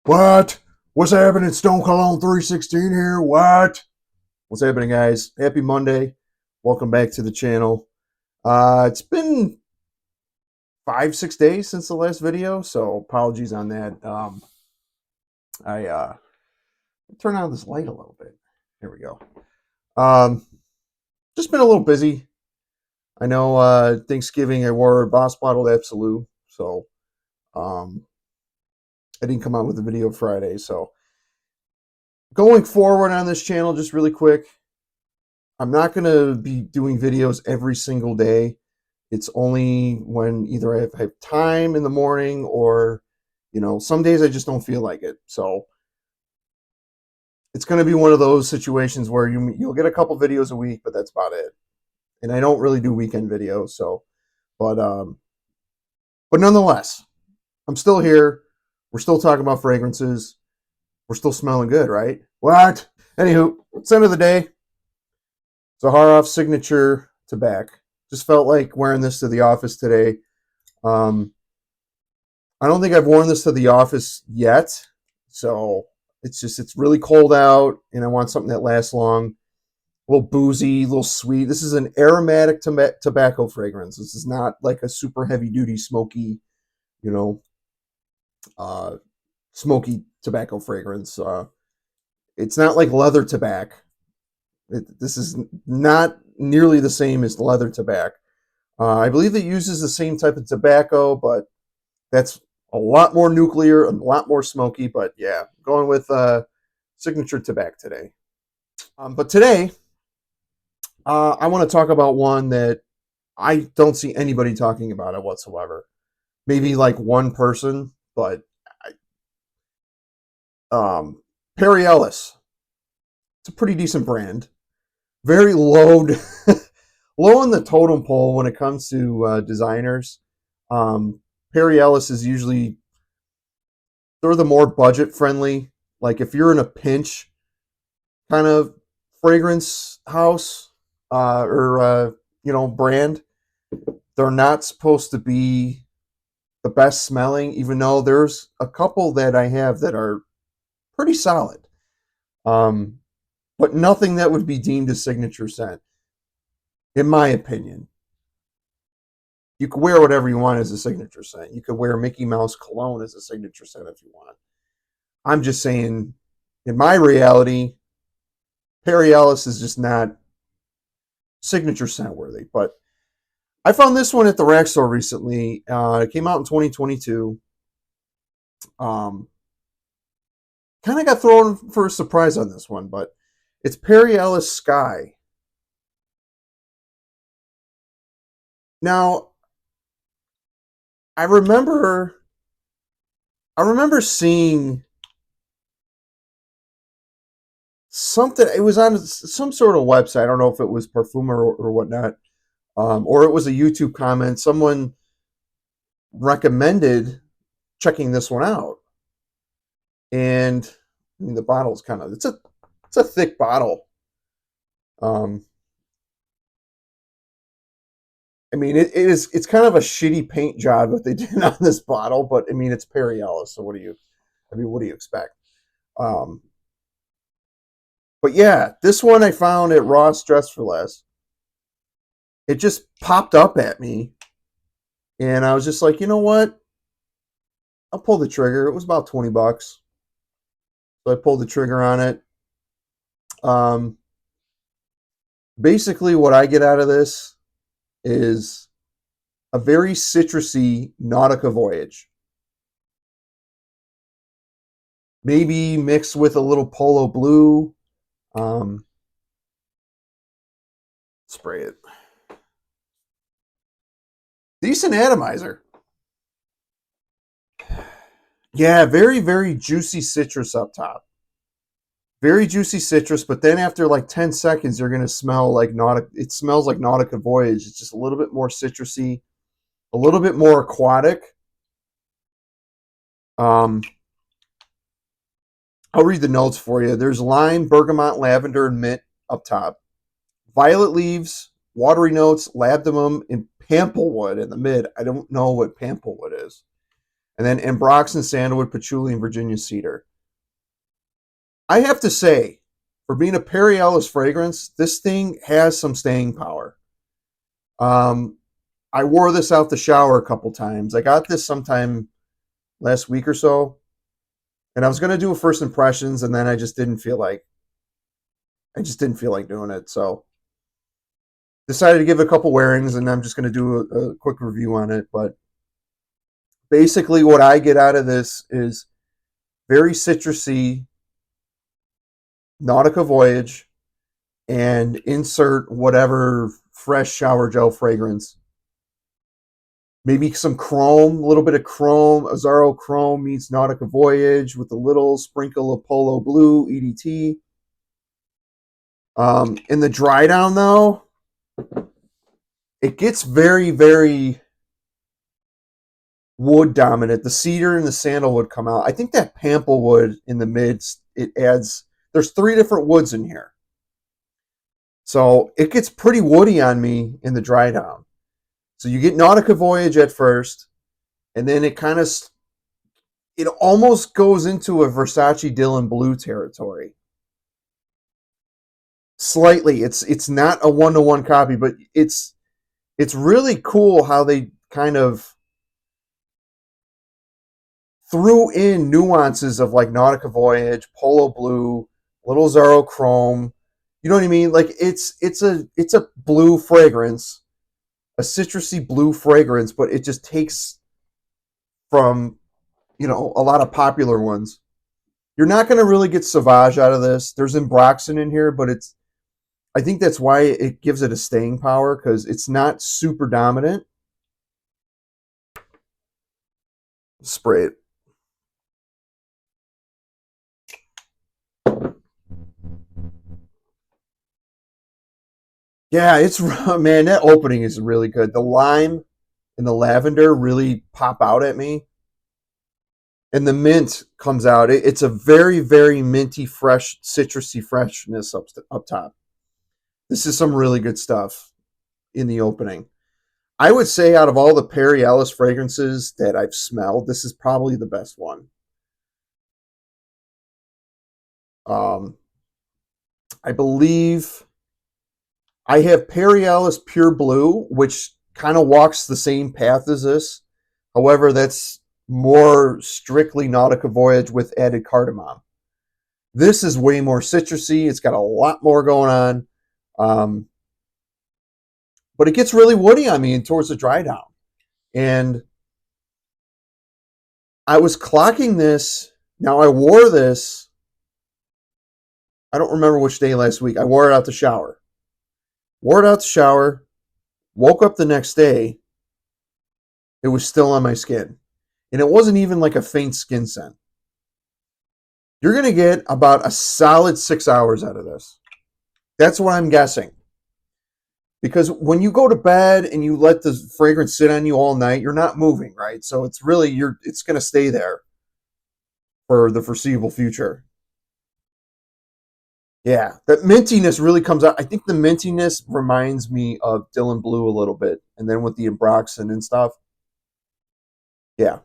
What? What's happening? Stone Cologne 316 here. What? What's happening, guys? Happy Monday. Welcome back to the channel. It's been 5, 6 days since the last video, so apologies on that. I turn on this light a little bit. Here we go. Just been a little busy. I know Thanksgiving I wore Boss Bottled Absolute, so I didn't come out with a video Friday. So going forward on this channel, just really quick, I'm not going to be doing videos every single day. It's only when either I have time in the morning or, some days I just don't feel like it. So it's going to be one of those situations where you'll get a couple videos a week, but that's about it. And I don't really do weekend videos. So, but nonetheless, I'm still here. We're still talking about fragrances. We're still smelling good, right? What? Anywho, it's the end of the day. Zaharoff Signature Tobacco. Just felt like wearing this to the office today. I don't think I've worn this to the office yet. So it's really cold out, and I want something that lasts long. A little boozy, a little sweet. This is an aromatic tobacco fragrance. This is not like a super heavy duty smoky, smoky tobacco fragrance. It's not like leather tobacco. This is not nearly the same as leather tobacco. I believe it uses the same type of tobacco, but that's a lot more nuclear, a lot more smoky. But yeah, going with Signature Tobacco today. But today, I want to talk about one that I don't see anybody talking about it whatsoever. Maybe like one person, but Perry Ellis. It's a pretty decent brand. Very low, low in the totem pole when it comes to designers. Perry Ellis is usually, they're the more budget friendly. Like if you're in a pinch kind of fragrance house or brand, they're not supposed to be the best smelling, even though there's a couple that I have that are pretty solid. But nothing that would be deemed a signature scent, in my opinion. You could wear whatever you want as a signature scent. You could wear Mickey Mouse cologne as a signature scent if you want. I'm just saying, in my reality, Perry Ellis is just not signature scent worthy. But I found this one at the rack store recently. It came out in 2022. Kind of got thrown for a surprise on this one, but it's Perry Ellis Sky. Now, I remember seeing something. It was on some sort of website. I don't know if it was Parfumer or whatnot, or it was a YouTube comment. Someone recommended checking this one out, and I mean, the bottle's kind of it's a thick bottle. I mean, it's kind of a shitty paint job that they did on this bottle, but I mean, it's Perry Ellis, so what do you expect? Um, but yeah, this one I found at Ross Dress for Less. It just popped up at me, and I was just like, you know what? I'll pull the trigger. It was about $20, so I pulled the trigger on it. Basically, what I get out of this is a very citrusy Nautica Voyage. Maybe mixed with a little Polo Blue. Spray it. Decent atomizer. Yeah, very, very juicy citrus up top. Very juicy citrus, but then after like 10 seconds, you're going to smell like Nautica. It smells like Nautica Voyage. It's just a little bit more citrusy, a little bit more aquatic. I'll read the notes for you. There's lime, bergamot, lavender, and mint up top. Violet leaves, watery notes, labdanum, and pamplewood in the mid. I don't know what pamplewood is. and then Ambroxan Sandalwood, Patchouli, and Virginia Cedar. I have to say, for being a Perry Ellis fragrance, this thing has some staying power. I wore this out the shower a couple times. I got this sometime last week or so, and I was going to do a first impressions, and then I just didn't feel like doing it. So decided to give it a couple wearings, and I'm just going to do a quick review on it. But basically, what I get out of this is very citrusy Nautica Voyage, and insert whatever fresh shower gel fragrance. Maybe some chrome, a little bit of chrome. Azzaro Chrome meets Nautica Voyage with a little sprinkle of Polo Blue EDT. In the dry down, though, it gets very, very wood dominant. The cedar and the sandalwood come out. I think that pample wood in the mids, it adds, there's 3 different woods in here. So it gets pretty woody on me in the dry down. So you get Nautica Voyage at first, and then it almost goes into a Versace Dylan Blue territory. Slightly. It's not a one-to-one copy, but it's really cool how they kind of threw in nuances of like Nautica Voyage, Polo Blue, little Azzaro Chrome. You know what I mean? Like it's a blue fragrance, a citrusy blue fragrance, but it just takes from, a lot of popular ones. You're not going to really get Sauvage out of this. There's Ambroxan in here, but I think that's why it gives it a staying power, because it's not super dominant. Spray it. Yeah, man, that opening is really good. The lime and the lavender really pop out at me. And the mint comes out. It's a very, very minty, fresh, citrusy freshness up top. This is some really good stuff in the opening. I would say out of all the Perry Ellis fragrances that I've smelled, this is probably the best one. I believe I have Perry Ellis Pure Blue, which kind of walks the same path as this. However, that's more strictly Nautica Voyage with added cardamom. This is way more citrusy. It's got a lot more going on. But it gets really woody on me towards the dry down. And I was clocking this. Now, I wore this. I don't remember which day last week. I wore it out the shower. Woke up the next day. It was still on my skin. And it wasn't even like a faint skin scent. You're going to get about a solid 6 hours out of this. That's what I'm guessing. Because when you go to bed and you let the fragrance sit on you all night, you're not moving, right? So it's really, it's going to stay there for the foreseeable future. Yeah, that mintiness really comes out. I think the mintiness reminds me of Dylan Blue a little bit. And then with the Ambroxan and stuff. Yeah.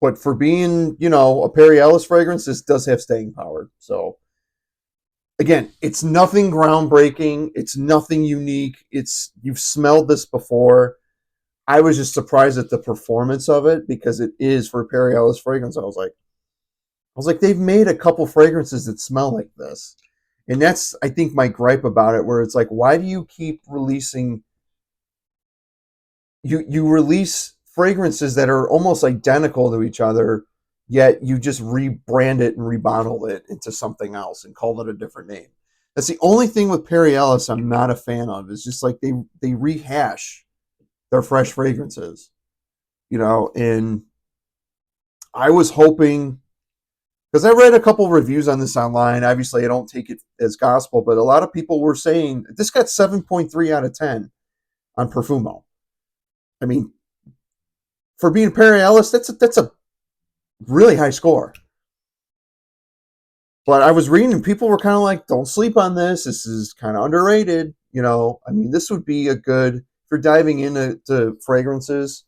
But for being, a Perry Ellis fragrance, this does have staying power. So again, it's nothing groundbreaking. It's nothing unique. You've smelled this before. I was just surprised at the performance of it, because it is for Perry Ellis fragrance. I was like, they've made a couple fragrances that smell like this. And that's, I think, my gripe about it, where it's like, why do you keep releasing, you release fragrances that are almost identical to each other, yet you just rebrand it and rebottle it into something else and call it a different name. That's the only thing with Perry Ellis I'm not a fan of. It's just like they rehash their fresh fragrances, and I was hoping, because I read a couple reviews on this online. Obviously, I don't take it as gospel, but a lot of people were saying this got 7.3 out of 10 on Perfumo. I mean, for being Perry Ellis, that's a really high score. But I was reading, and people were kind of like, don't sleep on this. This is kind of underrated. I mean, this would be a good you're diving into fragrances,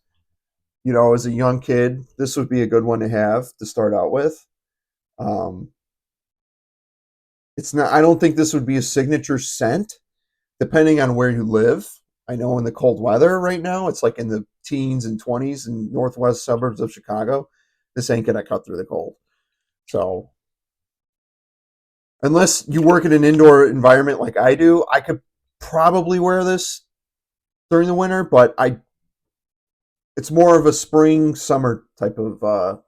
as a young kid, this would be a good one to have to start out with. Um, it's not. I don't think this would be a signature scent, depending on where you live. I know in the cold weather right now, it's like in the teens and 20s in northwest suburbs of Chicago. This ain't gonna cut through the cold. So unless you work in an indoor environment like I do, I could probably wear this during the winter, but it's more of a spring summer type of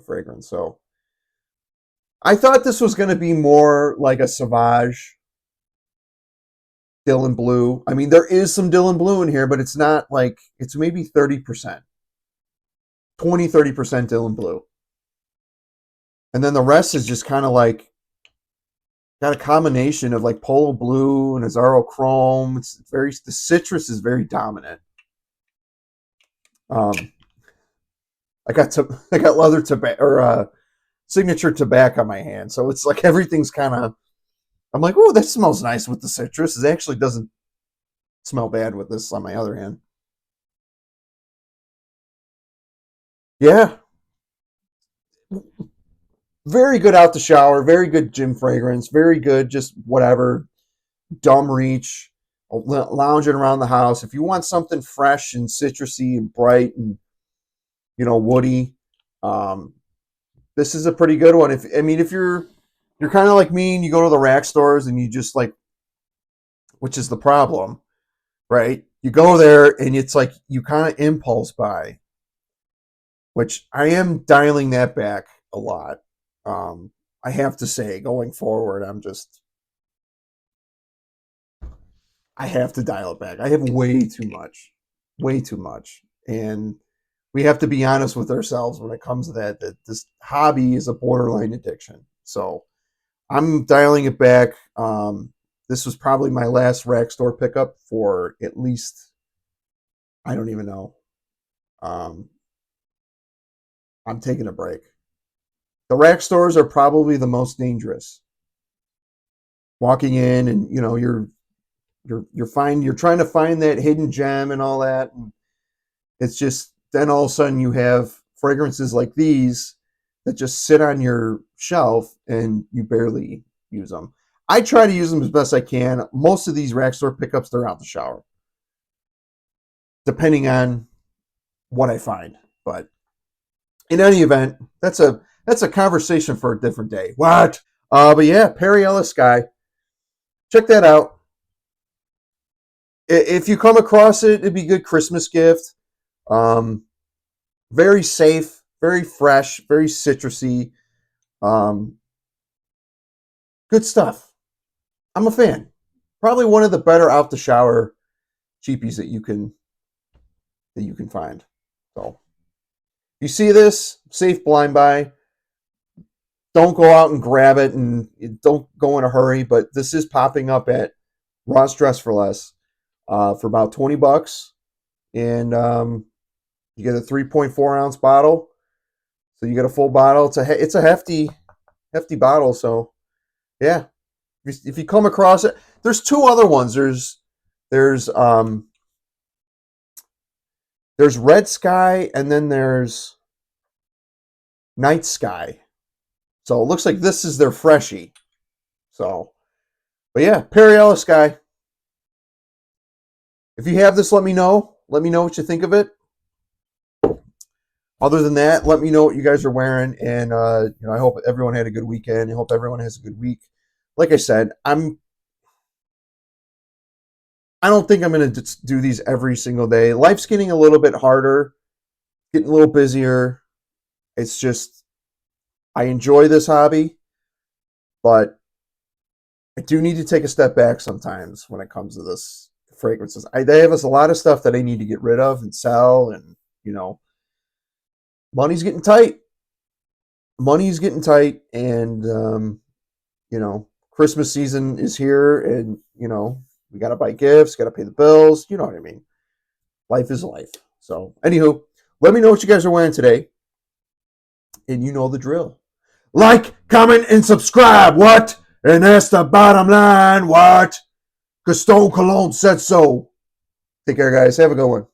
fragrance. So I thought this was going to be more like a Sauvage Dylan Blue. I mean, there is some Dylan Blue in here, but it's not like, it's maybe 30%, 30% Dylan Blue. And then the rest is just kind of like, got a combination of like Polo Blue and Azzaro Chrome. The citrus is very dominant. I got leather tobacco or signature tobacco on my hand, so it's like everything's kind of. I'm like, oh, that smells nice with the citrus. It actually doesn't smell bad with this. On my other hand, yeah, very good out the shower, very good gym fragrance, very good just whatever dumb reach, lounging around the house. If you want something fresh and citrusy and bright and woody, this is a pretty good one. If you're kind of like me and you go to the rack stores and you just like, which is the problem, right? You go there and it's like you kind of impulse buy, which I am dialing that back a lot. I have to say, going forward, I have to dial it back. I have way too much. And we have to be honest with ourselves when it comes to that this hobby is a borderline addiction. So I'm dialing it back. This was probably my last rack store pickup for at least, I don't even know. I'm taking a break. The rack stores are probably the most dangerous. Walking in and you're trying to find that hidden gem and all that. And it's just then all of a sudden you have fragrances like these that just sit on your shelf and you barely use them. I try to use them as best I can. Most of these rack store pickups, they're out the shower, depending on what I find. But in any event, that's a conversation for a different day. What? But yeah, Perry Ellis guy. Check that out. If you come across it, it'd be a good Christmas gift. Very safe, very fresh, very citrusy. Good stuff. I'm a fan. Probably one of the better out the shower cheapies that you can find. So you see this, safe blind buy. Don't go out and grab it and don't go in a hurry, but this is popping up at Ross Dress for Less for about $20. And you get a 3.4 ounce bottle. So you get a full bottle. It's a hefty bottle. So yeah, if you come across it, there's two other ones. There's Red Sky and then there's Night Sky. So it looks like this is their freshie. So, but yeah, Perry Ellis guy. If you have this, let me know. Let me know what you think of it. Other than that, let me know what you guys are wearing, and I hope everyone had a good weekend. I hope everyone has a good week. Like I said, I don't think I'm going to do these every single day. Life's getting a little bit harder, getting a little busier. It's just I enjoy this hobby, but I do need to take a step back sometimes when it comes to this fragrances. They have us a lot of stuff that I need to get rid of and sell, and money's getting tight. And Christmas season is here, and we got to buy gifts, got to pay the bills. You know what I mean? Life is life. So, anywho, let me know what you guys are wearing today, and you know the drill. Like, comment, and subscribe. What? And that's the bottom line. What? Because Stone Cologne said so. Take care, guys. Have a good one.